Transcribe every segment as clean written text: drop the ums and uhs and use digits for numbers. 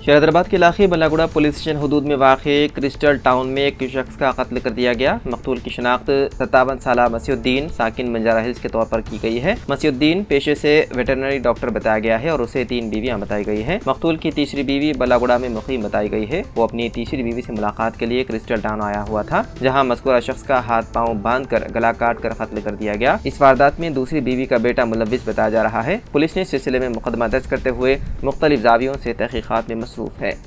हैदराबाद के इलाके Ballaguda police station हदूद में वाक़े क्रिस्टल टाउन में एक शख्स का कत्ल कर दिया गया। मकतूल की शनाख्त 57 साला मसीउद्दीन साकिन बंजारा हिल्स के तौर पर की गई है। मसीउद्दीन पेशे से वेटरनरी डॉक्टर बताया गया है और उसे 3 बीवियां बताई गई हैं। मकतूल की तीसरी बीवी बल्लागुड़ा में मुकीम बताई गई है। वो अपनी तीसरी बीवी से मुलाकात के लिए क्रिस्टल टाउन आया हुआ था, जहाँ मज़कूरा शख्स का हाथ पाँव बांध कर गला काट कर कत्ल कर दिया गया। इस वारदात में दूसरी बीवी का बेटा मुलव्विस बताया जा रहा है। पुलिस ने इस सिलसिले में मुकदमा दर्ज करते हुए मुख्तलिफ जावियों से तहकीकात में मसरूफ है।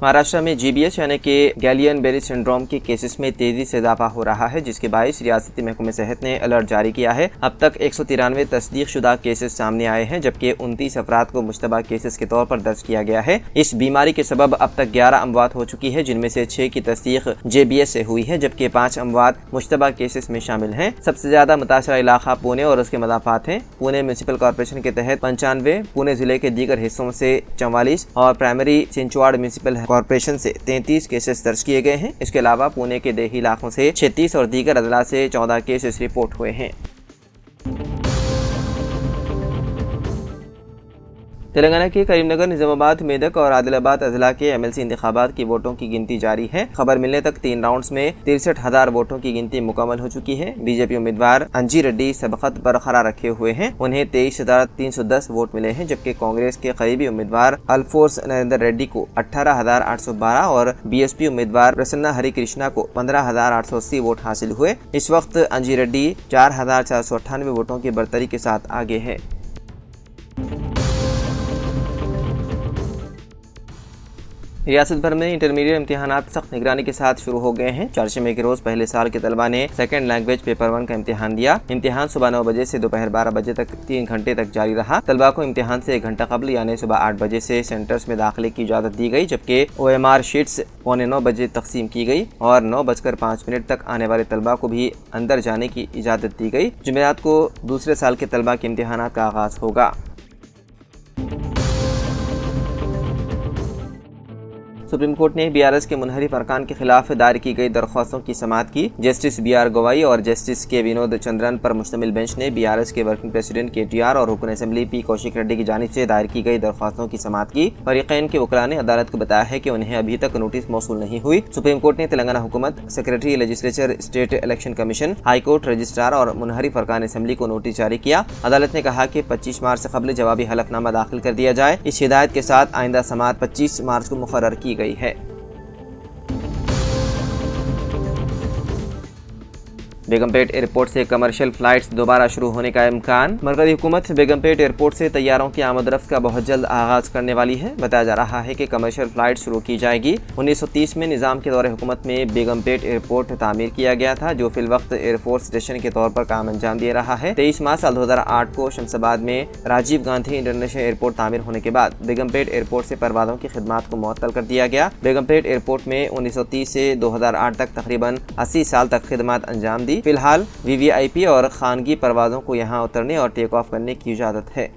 महाराष्ट्र में GBS यानी कि गैलियन बेरी सिंड्रोम के केसेस में तेजी से इजाफा हो रहा है, जिसके बायस रियासती महकमे सेहत ने अलर्ट जारी किया है। अब तक 193 तस्दीक शुदा केसेस सामने आए हैं, जबकि 29 अफराद को मुश्तबा केसेस के तौर पर दर्ज किया गया है। इस बीमारी के सबब अब तक 11 अमवात हो चुकी है, जिनमें से 6 की तस्दीक JBS से हुई है, जबकि 5 अमवात मुश्तबा केसेस में शामिल हैं। सबसे ज्यादा मुतासरा इलाका पुणे और उसके मदाफात हैं। पुणे म्यूनसिपल कॉर्पोरेशन के तहत 95, पुणे जिले के दीगर हिस्सों से 44 और प्राइमरी चिंचवाड़ म्यूनसिपल कॉर्पोरेशन से 33 केसेस दर्ज किए गए हैं। इसके अलावा पुणे के देही इलाकों से 36 और दीगर अदला से 14 केसेस रिपोर्ट हुए हैं। तेलंगाना के करीमनगर, निजामाबाद, मेदक और आदिलाबाद अजला के MLC इंतखाबात की वोटों की गिनती जारी है। खबर मिलने तक 3 राउंड्स में 63,000 वोटों की गिनती मुकम्मल हो चुकी है। बीजेपी उम्मीदवार अंजी रेड्डी सबकत बरकरार रखे हुए हैं। उन्हें 23,310 वोट मिले हैं, जबकि कांग्रेस के करीबी उम्मीदवार अल्फोर्स नरेंद्र रेड्डी को 18,812 और BSP उम्मीदवार प्रसन्ना हरि कृष्णा को 15,880 वोट हासिल हुए। इस वक्त अंजी रेड्डी 4,498 वोटों की बरतरी के साथ आगे है। रियासत भर में इंटरमीडिएट इम्तिहानात सख्त निगरानी के साथ शुरू हो गए हैं। चारशंबे के रोज पहले साल के तलबा ने सेकंड लैंग्वेज पेपर 1 का इम्तिहान दिया। इम्तिहान सुबह 9 बजे से दोपहर 12 बजे तक 3 घंटे तक जारी रहा। तलबा को इम्तिहान से 1 घंटा कबल यानी सुबह 8 बजे से सेंटर्स में दाखिले की इजाज़त दी गई, जबकि OMR शीट्स 9:15 बजे तकसीम की गई और 9:05 तक आने वाले तलबा को भी अंदर जाने की इजाज़त दी गई। जुमेरात को दूसरे साल के तलबा के इम्तिहानात का आगाज होगा। सुप्रीम कोर्ट ने BRS के मुनहरिफ अरकान के खिलाफ दायर की गई दरख्वास्तों की समाअत की। जस्टिस BR गवाई और जस्टिस के विनोद चंद्रन पर मुश्तमिल बेंच ने BRS के वर्किंग प्रेसिडेंट KTR और रुकन असेंबली P कौशिक रेड्डी की जानिब से दायर की गई दरख्वास्तों की समाअत की। फरीकैन के वकला ने अदालत को बताया है कि उन्हें अभी तक नोटिस मौसूल नहीं हुई। सुप्रीम कोर्ट ने तेलंगाना हुकूमत, secretary legislature, state election commission, high court, registrar और मुनहरिफ अरकान असेंबली को नोटिस जारी किया। अदालत ने कहा कि 25 मार्च से कबल जवाबी हलफनामा दाखिल कर दिया जाए। इस हिदायत के साथ आइंदा समाअत 25 मार्च को मुकर्रर की गई है। बेगमपेट एयरपोर्ट से कमर्शियल फ्लाइट्स दोबारा शुरू होने का इम्कान। मरकजी हुकूमत बेगमपेट एयरपोर्ट से तैयारों की आमद रफ्त का बहुत जल्द आगाज करने वाली है। बताया जा रहा है कि कमर्शियल फ्लाइट शुरू की जाएगी। 1930 में निज़ाम के दौरे हुकूमत में बेगमपेट एयरपोर्ट तामीर किया गया था, जो फिल वक्त एयरफोर्स स्टेशन के तौर पर काम अंजाम दे रहा है। 23 मार्च साल 2008 को शमशाबाद में राजीव गांधी इंटरनेशनल एयरपोर्ट तामीर होने के बाद बेगमपेट एयरपोर्ट से परवाज़ों की खिदमात को मुअत्तल कर दिया गया। बेगमपेट एयरपोर्ट में 1930 से 2008 तक तकरीबन 80 साल तक खिदमत अंजाम दी। फिलहाल VVIP और खानगी परवाज़ों को यहाँ उतरने और टेक ऑफ करने की इजाज़त है।